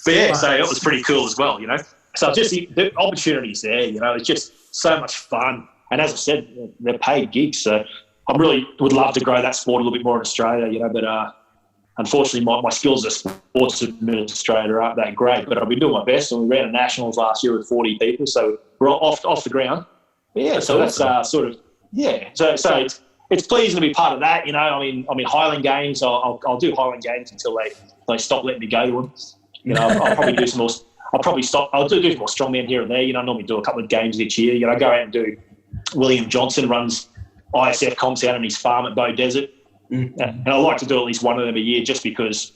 Speaker 3: But, yeah, so it was pretty cool as well, you know. So just the opportunities there, you know. It's just so much fun. And as I said, they're paid gigs. So I really would love to grow that sport a little bit more in Australia, you know, but unfortunately my skills as a sports administrator aren't that great, but I've been doing my best, and we ran a nationals last year with 40 people, so we're off the ground. But yeah, so that's sort of, yeah. So it's pleasing to be part of that, you know. I mean Highland Games, I'll do Highland Games until they stop letting me go to them. You know, I'll probably do some more. I'll do more strongman here and there. You know, I normally do a couple of games each year. You know, I go out and do. William Johnson runs ISF comps out on his farm at Bow Desert. And I like to do at least one of them a year just because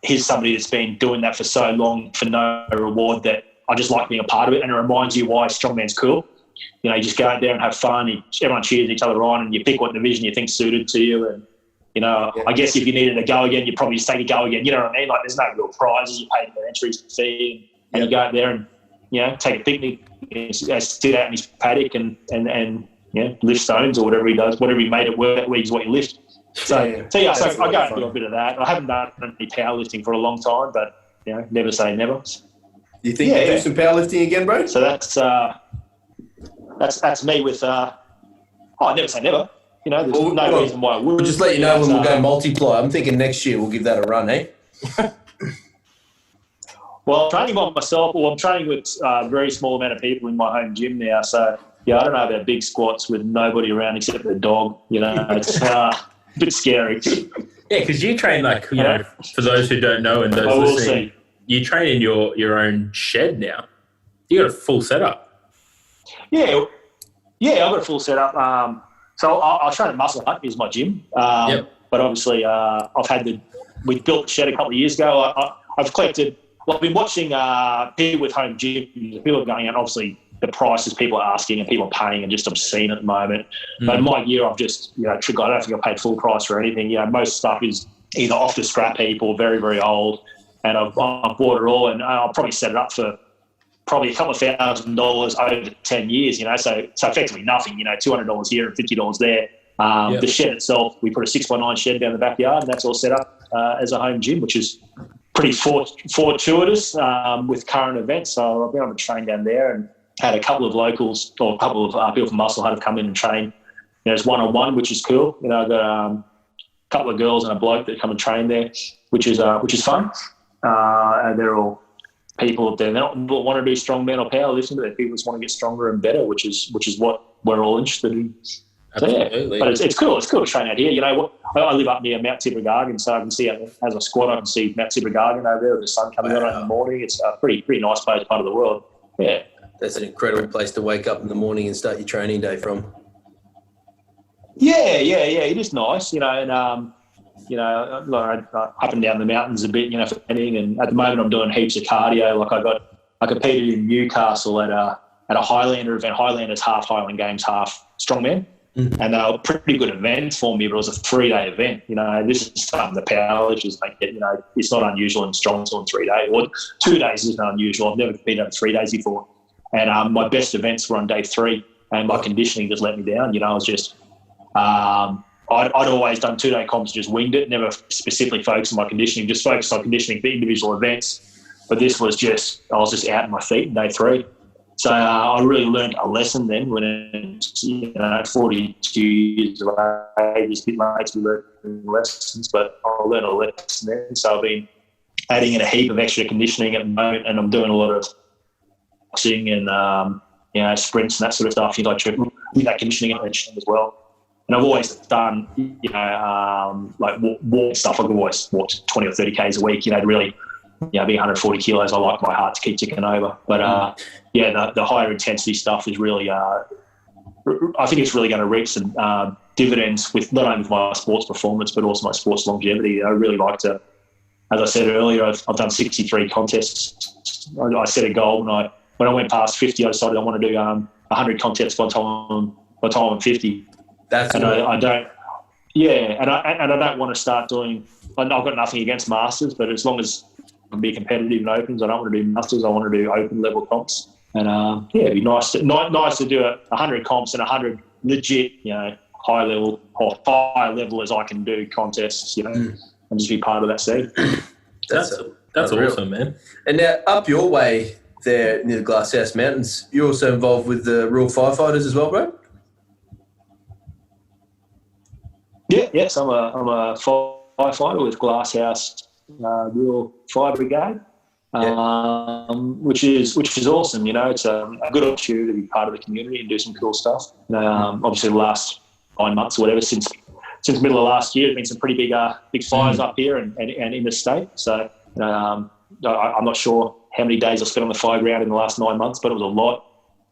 Speaker 3: he's somebody that's been doing that for so long for no reward that I just like being a part of it, and it reminds you why strongman's cool. You know, you just go out there and have fun. Everyone cheers each other on, and you pick what division you think suited to you. And, you know, I guess if you needed to go again, you'd probably just take a go again. You know what I mean? Like, there's no real prizes. You pay the entry fee and you go out there and, you know, take a picnic, sit out in his paddock and lift stones or whatever he does, whatever he made it work is what you lift. So I go and do a bit of that. I haven't done any powerlifting for a long time, but, you know, never say never.
Speaker 2: You think you do some powerlifting again, bro?
Speaker 3: So that's me with I never say never. You know, there's no reason why I would.
Speaker 2: We'll just let you know when we'll go multiply. I'm thinking next year we'll give that a run, eh?
Speaker 3: Well, I'm training by myself. Well, I'm training with a very small amount of people in my home gym now. So, yeah, I don't know about big squats with nobody around except the dog. You know, it's a bit scary.
Speaker 1: Yeah, because you train like, you know, for those who don't know and those
Speaker 3: I will
Speaker 1: listening, you train in your own shed now. You got a full setup.
Speaker 3: Yeah, I've got a full setup. So I train at Muscle Hut, is my gym.
Speaker 1: Yep.
Speaker 3: But obviously, we built the shed a couple of years ago. I've collected. Well, I've been watching people with home gyms. People are going out. Obviously, the prices people are asking and people are paying are just obscene at the moment. But in my year, I've just, you know, I don't think I paid full price for anything. You know, most stuff is either off the scrap heap or very, very old. And I've bought it all, and I'll probably set it up for probably a couple of $1,000 over 10 years. You know, so effectively nothing. You know, $200 here and $50 there. The shed itself, we put a 6x9 shed down the backyard, and that's all set up as a home gym, which is pretty fortuitous with current events. So I've been able to train down there and had a couple of locals or a couple of people from Muscle Hut have come in and train. You know, it's one-on-one, which is cool. You know, I've got a couple of girls and a bloke that come and train there, which is fun. And they're all people that don't want to do strongman or powerlifting, but they're people just want to get stronger and better, which is what we're all interested in.
Speaker 1: Absolutely.
Speaker 3: So, yeah, but it's cool. It's cool to train out here. You know, I live up near Mount Tibrogargan, so I can see as I squat, I can see Mount Tibrogargan over there with the sun coming out in the morning. It's a pretty nice place, part of the world. Yeah.
Speaker 2: That's an incredible place to wake up in the morning and start your training day from.
Speaker 3: Yeah. It is nice, you know, and you know, like, up and down the mountains a bit, you know, for training. And at the moment, I'm doing heaps of cardio. Like I competed in Newcastle at a Highlander event. Highlander's half Highland Games, half strongman. Mm-hmm. And they were pretty good events for me, but it was a 3-day event. You know, this is something the powerlifters make it. You know, it's not unusual in strong in 3 days. Or 2 days isn't unusual. I've never competed over 3 days before. And my best events were on day 3, and my conditioning just let me down. You know, I was just I'd always done 2-day comps, just winged it, never specifically focused on my conditioning, just focused on conditioning for individual events. But this was I was just out on my feet on day 3. So I really learned a lesson then when it's, you know, 42 years of age, it's a bit late to be learning lessons, but I learned a lesson then. So I've been adding in a heap of extra conditioning at the moment, and I'm doing a lot of boxing and, you know, sprints and that sort of stuff, you know, with that conditioning as well. And I've always done, you know, like walk stuff. I've always walked 20 or 30 Ks a week, you know, to really, you know, being 140 kilos, I like my heart to keep ticking over. But, yeah, the higher intensity stuff is really, I think it's really going to reap some dividends with not only with my sports performance, but also my sports longevity. I really like to, as I said earlier, I've done 63 contests. I set a goal when I went past 50, I decided I want to do 100 contests by the time I'm 50.
Speaker 2: That's
Speaker 3: and I don't, yeah, and I don't want to start doing. I've got nothing against masters, but as long as I can be competitive in opens, I don't want to do masters. I want to do open level comps, and yeah, it'd be nice to do 100 comps and 100 legit, you know, high level as I can do contests, you know, and just be part of that scene.
Speaker 1: That's awesome, man.
Speaker 2: And now up your way there near the Glasshouse Mountains, you're also involved with the Rural Firefighters as well, bro?
Speaker 3: Yes, I'm a firefighter with Glasshouse Rural Fire Brigade, which is awesome. You know, it's a good opportunity to be part of the community and do some cool stuff. Obviously, the last 9 months or whatever, since middle of last year, there's been some pretty big fires up here and in the state. So I'm not sure how many days I spent on the fire ground in the last 9 months, but it was a lot.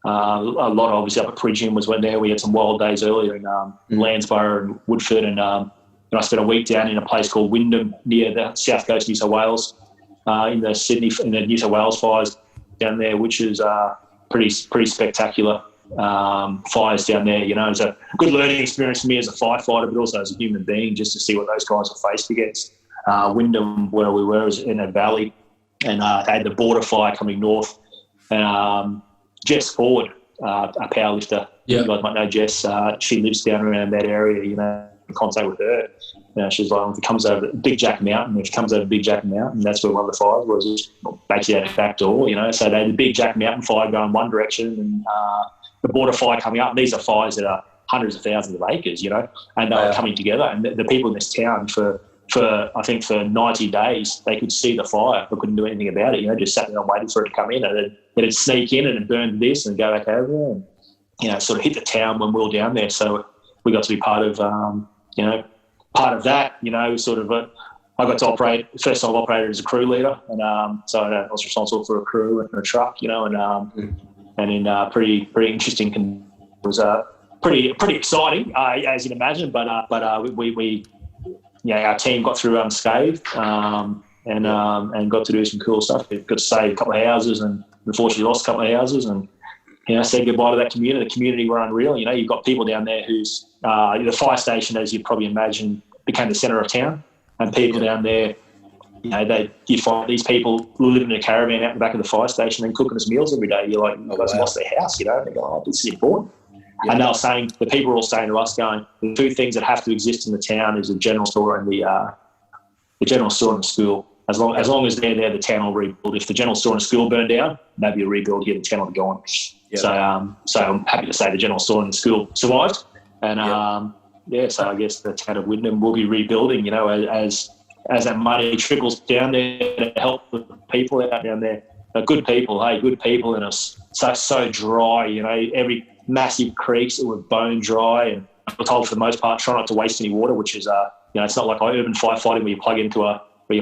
Speaker 3: Obviously up at Pridgeon was when we had some wild days earlier in Landsborough and Woodford, and I spent a week down in a place called Wyndham near the south coast of New South Wales, in the New South Wales fires down there, which is pretty spectacular fires down there. You know, it's a good learning experience for me as a firefighter, but also as a human being, just to see what those guys are faced against. Wyndham, where we were, is in a valley, and they had the border fire coming north. Jess Ford, a powerlifter, you guys might know Jess. She lives down around that area. You know, in contact with her. You know, she's like, if it comes over Big Jack Mountain, that's where one of the fires was, basically at the back door. You know, so they had the Big Jack Mountain fire going one direction, and the border fire coming up. And these are fires that are hundreds of thousands of acres. You know, and they were coming together. And the people in this town for I think for 90 days, they could see the fire but couldn't do anything about it. You know, just sat there and waited for it to come in, and then it'd sneak in and burn this and go back over, and you know, sort of hit the town when we were down there. So we got to be part of part of that. You know, sort of. I got to operate. First time I operated as a crew leader, and so I was responsible for a crew and a truck. You know, and in pretty interesting. It was pretty exciting, as you'd imagine. But we our team got through unscathed, and got to do some cool stuff. We got to save a couple of houses, and unfortunately lost a couple of houses, and you know, said goodbye to that community. The community were unreal. You know, you've got people down there who's the fire station, as you'd probably imagine, became the centre of town, and people down there. You know, you find these people living in a caravan out the back of the fire station and cooking us meals every day. You're like, you guys lost their house, you know. And they go, oh, this is important. Yeah. And they were saying, the people were all saying to us, going, the two things that have to exist in the town is the general store and the general store and the school. As long as they're there, the town will rebuild. If the general store and the school burn down, maybe a rebuild here, the town will go on. Yep. So I'm happy to say the general store and the school survived. And so I guess the town of Wyndham will be rebuilding, you know, as that money trickles down there to help the people out down there. Good people, and it's so dry, you know, every massive creeks that were bone dry, and we're told for the most part try not to waste any water, which is you know, it's not like urban firefighting where you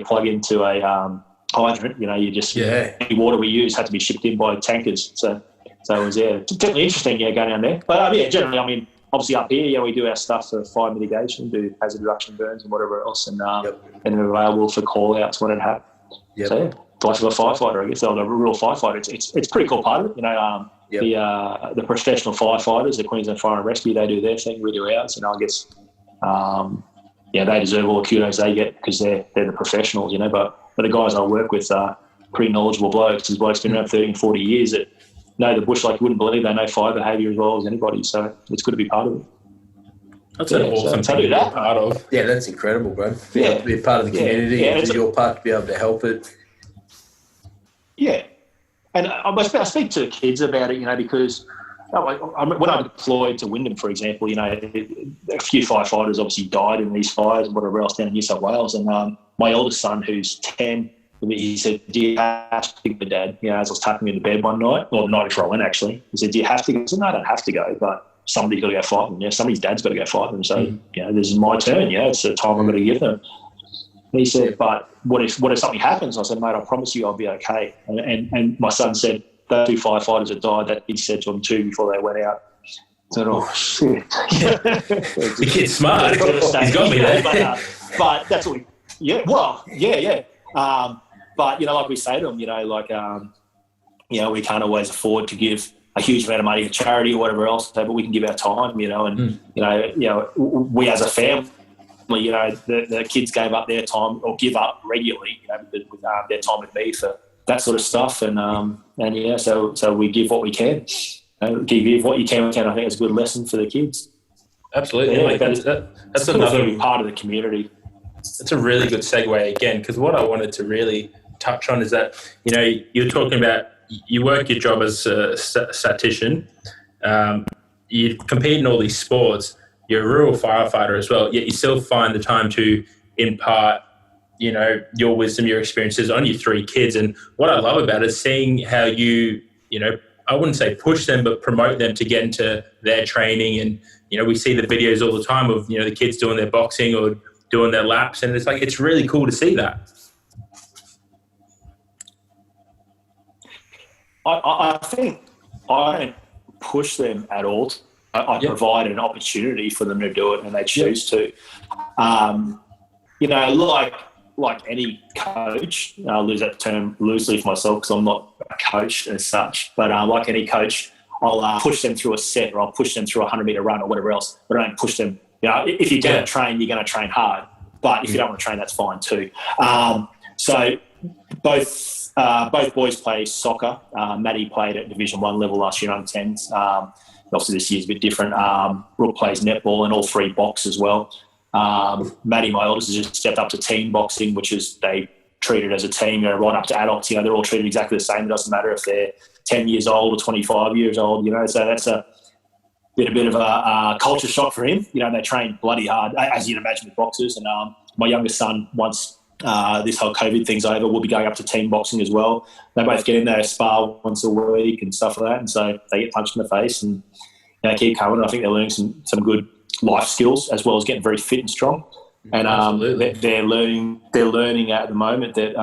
Speaker 3: plug into a hydrant, you know, you just any water we use had to be shipped in by tankers. So it was definitely interesting, going down there. But generally, I mean, obviously up here, we do our stuff for fire mitigation, do hazard reduction burns and whatever else, and they're available for call outs when it happens. Yep. So life of a firefighter, I guess, or a rural firefighter. It's a pretty cool part of it, you know. The professional firefighters, the Queensland Fire and Rescue, they do their thing, we do ours, and I guess they deserve all the kudos they get because they're the professionals, you know. But the guys I work with are pretty knowledgeable blokes. These blokes been around 30 and 40 years that know the bush like you wouldn't believe. They know fire behaviour as well as anybody, so it's good to be part of it.
Speaker 1: That's an awesome thing to be part of.
Speaker 2: Yeah, that's incredible, bro. To be a part of the community and do your part to be able to help it.
Speaker 3: Yeah. And I speak to kids about it, you know, because when I deployed to Wyndham, for example, you know, a few firefighters obviously died in these fires and whatever else down in New South Wales. And my eldest son, who's 10, he said, do you have to go, Dad? You know, as I was tucking into bed one night, or the night before I went, actually, he said, do you have to go? I said, no, I don't have to go, but somebody's got to go fight them. You know, somebody's dad's got to go fight them. So, you know, this is my turn. You know, it's the time I've got to give them. And he said, but what if something happens? I said, mate, I promise you I'll be okay. And my son said, those two firefighters that died, that he said to them too before they went out. I said, oh, shit.
Speaker 1: The kid's smart. He's got me there.
Speaker 3: But that's what but, you know, like we say to them, you know, like, you know, we can't always afford to give a huge amount of money to charity or whatever else, but we can give our time, you know, and, you know, we as a family, you know, the kids gave up their time or give up regularly, you know, with their time with me for that sort of stuff. So we give what we can. Give what you can. I think it's a good lesson for the kids.
Speaker 1: Absolutely.
Speaker 3: Yeah, that's another part of the community.
Speaker 1: It's a really good segue again, because what I wanted to really touch on is that, you know, you're talking about you work your job as a statistician, you compete in all these sports, you're a rural firefighter as well, yet you still find the time to impart, you know, your wisdom, your experiences on your three kids. And what I love about it is seeing how you know, I wouldn't say push them, but promote them to get into their training. And, you know, we see the videos all the time of, you know, the kids doing their boxing or doing their laps. And it's like, it's really cool to see that.
Speaker 3: I think I don't push them at all. I provide an opportunity for them to do it, and they choose to. You know, like any coach, I'll use that term loosely for myself because I'm not a coach as such, but like any coach, I'll push them through a set, or I'll push them through a 100-meter run or whatever else, but I don't push them. You know, if you're going to train, you're going to train hard, but if you don't want to train, that's fine too. So both boys play soccer. Maddie played at Division 1 level last year under 10s. Obviously this year's a bit different. Brooke plays netball and all three box as well. Maddie, my oldest, has just stepped up to team boxing, which is they treat it as a team, you know, right up to adults. You know, they're all treated exactly the same. It doesn't matter if they're 10 years old or 25 years old, you know. So that's a bit of a culture shock for him. You know, they train bloody hard, as you'd imagine with boxers. And my youngest son, once this whole COVID thing's over, we'll be going up to team boxing as well. They both get in there, spar once a week and stuff like that, and so they get punched in the face and keep coming. And I think they're learning some good life skills as well as getting very fit and strong. And they're learning at the moment that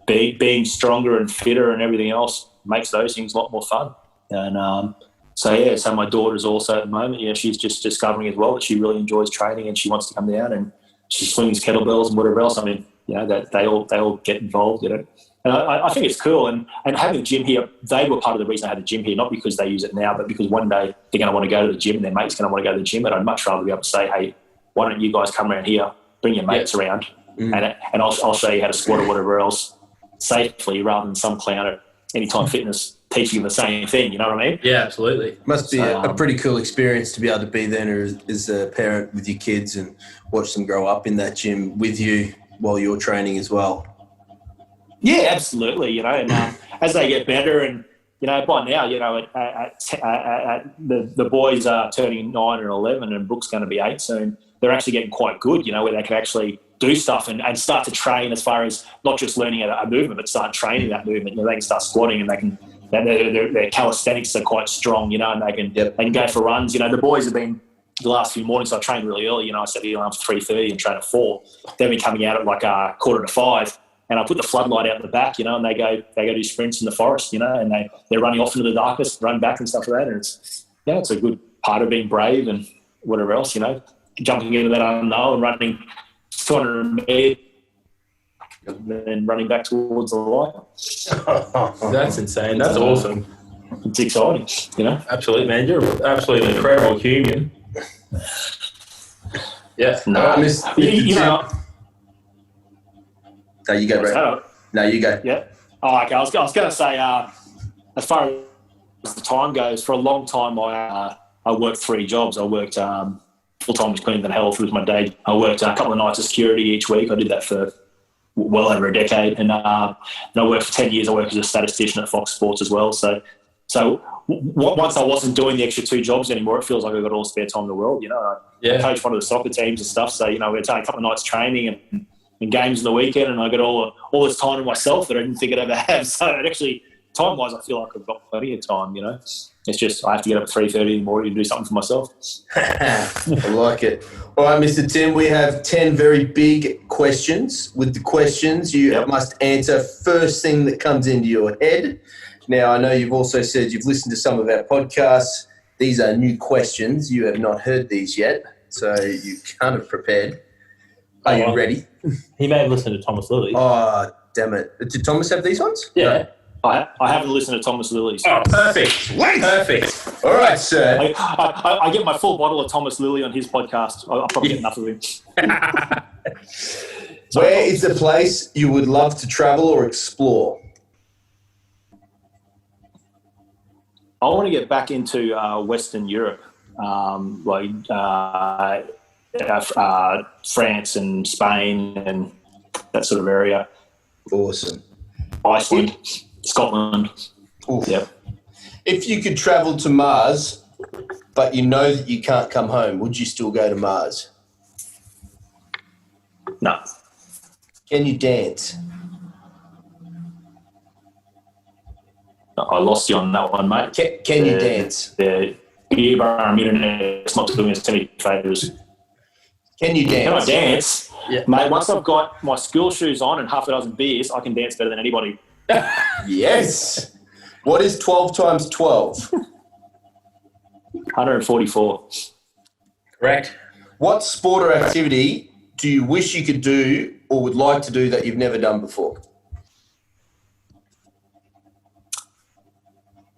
Speaker 3: being stronger and fitter and everything else makes those things a lot more fun. And so my daughter's also at the moment, she's just discovering as well that she really enjoys training and she wants to come down and she swings kettlebells and whatever else. I mean, that they all get involved, And I think it's cool. And having the gym here, they were part of the reason I had the gym here, not because they use it now, but because one day they're going to want to go to the gym and their mate's going to want to go to the gym. And I'd much rather be able to say, hey, why don't you guys come around here, bring your mates around, and I'll show you how to squat or whatever else safely, rather than some clown at Anytime Fitness teaching them the same thing. You know what I mean?
Speaker 1: Yeah, absolutely.
Speaker 2: Must be a pretty cool experience to be able to be there as a parent with your kids and watch them grow up in that gym with you while you're training as well.
Speaker 3: Yeah, absolutely. And as they get better, and by now, the boys are turning 9 and 11, and Brooke's going to be 8 soon. They're actually getting quite good, where they can actually do stuff and start to train as far as not just learning a movement, but start training that movement. They can start squatting, and they can. Their calisthenics are quite strong, and they can go for runs. The boys have been the last few mornings. I trained really early. I set the alarm for 3:30 and train at 4. They've been coming out at like 4:45. And I put the floodlight out in the back, and they go do sprints in the forest, and they're running off into the darkness, run back and stuff like that. And it's a good part of being brave and whatever else, jumping into that unknown, running 200 meters, and then running back towards the light.
Speaker 1: That's insane. That's awesome.
Speaker 3: It's exciting,
Speaker 1: Absolutely, man. You're an absolutely incredible human. Yeah.
Speaker 2: No, No, you go, bro. No, you go.
Speaker 3: Yeah. Oh, okay. I was going to say, as far as the time goes, for a long time I worked 3 jobs. I worked full-time with Queensland Health was my day. I worked a couple of nights of security each week. I did that for well over a decade. And I worked for 10 years. I worked as a statistician at Fox Sports as well. So once I wasn't doing the extra 2 jobs anymore, it feels like I've got all the spare time in the world. I coach one of the soccer teams and stuff. So, we're taking a couple of nights training and games on the weekend, and I got all this time to myself that I didn't think I'd ever have. So it actually, time-wise, I feel like I've got plenty of time, It's just I have to get up at 3:30 in the morning to do something for myself.
Speaker 2: I like it. All right, Mr. Tim, we have 10 very big questions. With the questions, you must answer first thing that comes into your head. Now, I know you've also said you've listened to some of our podcasts. These are new questions. You have not heard these yet, so you kind of prepared. Are you ready?
Speaker 1: He may have listened to Thomas Lilly.
Speaker 2: Oh, damn it. Did Thomas have these ones?
Speaker 3: Yeah. I haven't listened to Thomas Lilly's.
Speaker 1: Oh, perfect. Perfect.
Speaker 2: All right, sir.
Speaker 3: I get my full bottle of Thomas Lilly on his podcast. I'll probably get enough of him.
Speaker 2: Where is the place you would love to travel or explore?
Speaker 3: I want to get back into Western Europe, France and Spain and that sort of area.
Speaker 2: Awesome.
Speaker 3: Iceland, Scotland.
Speaker 2: Oof.
Speaker 3: Yep.
Speaker 2: If you could travel to Mars, but you know that you can't come home, would you still go to Mars?
Speaker 3: No.
Speaker 2: Can you dance?
Speaker 3: I lost you on that one, mate.
Speaker 2: Can you dance?
Speaker 3: The beer bar internet's not doing us any favours.
Speaker 2: Can you dance?
Speaker 3: Can I dance?
Speaker 1: Yeah.
Speaker 3: Mate, once I've got my school shoes on and half a dozen beers, I can dance better than anybody.
Speaker 2: Yes. What is 12 times 12?
Speaker 3: 144.
Speaker 1: Correct.
Speaker 2: What sport or activity do you wish you could do or would like to do that you've never done before?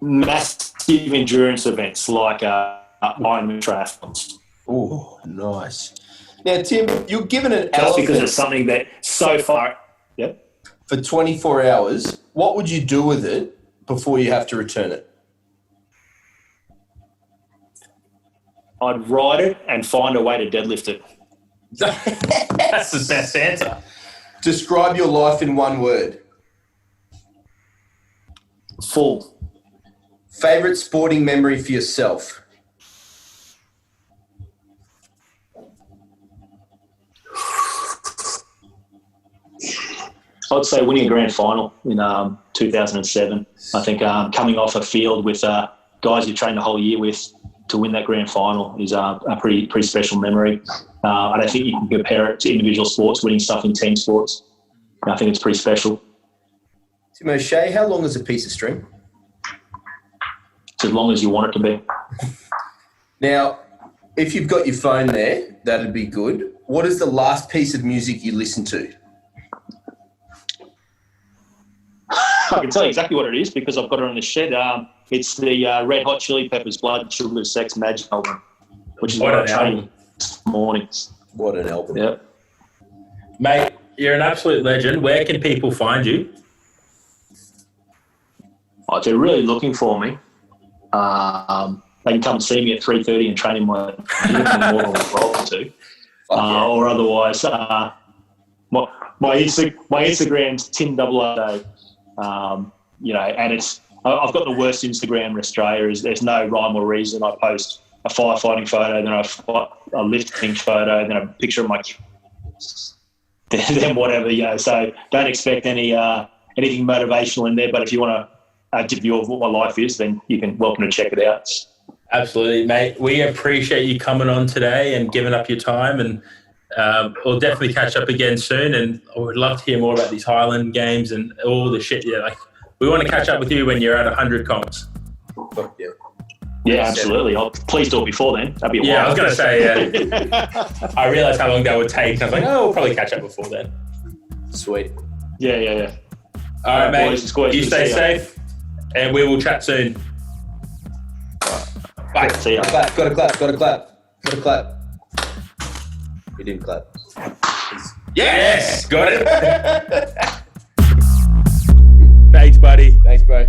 Speaker 3: Massive endurance events like Ironman triathlons.
Speaker 2: Oh, nice. Now, Tim, you're given an
Speaker 3: Just
Speaker 2: elephant
Speaker 3: because it's something that so far... Yep.
Speaker 2: for 24 hours. What would you do with it before you have to return it?
Speaker 3: I'd ride it and find a way to deadlift it.
Speaker 1: That's the best answer.
Speaker 2: Describe your life in one word.
Speaker 3: Full.
Speaker 2: Favorite sporting memory for yourself?
Speaker 3: I'd say winning a grand final in 2007. I think coming off a field with guys you've trained the whole year with to win that grand final is a pretty special memory. I don't think you can compare it to individual sports, winning stuff in team sports. I think it's pretty special.
Speaker 2: Tim O'Shea, how long is a piece of string?
Speaker 3: It's as long as you want it to be.
Speaker 2: Now, if you've got your phone there, that'd be good. What is the last piece of music you listened to?
Speaker 3: I can tell you exactly what it is because I've got it on the shed. It's the Red Hot Chili Peppers' Blood, Sugar, Sex, Magic album, which is what I trained this morning.
Speaker 2: What an album.
Speaker 3: Yep.
Speaker 1: Mate, you're an absolute legend. Where can people find you?
Speaker 3: Oh, if they're really looking for me, they can come see me at 3:30 and train in my gym more than welcome to. Or otherwise, my Instagram's Tim00. And I've got the worst Instagram in Australia. There's no rhyme or reason. I post a firefighting photo, then a lifting photo, then a picture of my then whatever, So don't expect anything motivational in there. But if you want a view of what my life is, then you can welcome to check it out.
Speaker 1: Absolutely, mate. We appreciate you coming on today and giving up your time, and we'll definitely catch up again soon. And I would love to hear more about these Highland games and all the shit. Yeah, we want to catch up with you when you're at 100 comps.
Speaker 3: Yeah, absolutely. Please do it before then. That'd be a while.
Speaker 1: I was going to say, I realised how long that would take. And I was like, we'll probably catch up before then.
Speaker 2: Sweet.
Speaker 3: Yeah.
Speaker 1: All right, mate.
Speaker 3: Boys,
Speaker 1: you stay safe, and we will chat soon. Bye.
Speaker 3: See ya.
Speaker 2: Got to clap. You didn't clap.
Speaker 1: Yes! Got it. Thanks, buddy.
Speaker 2: Thanks, bro.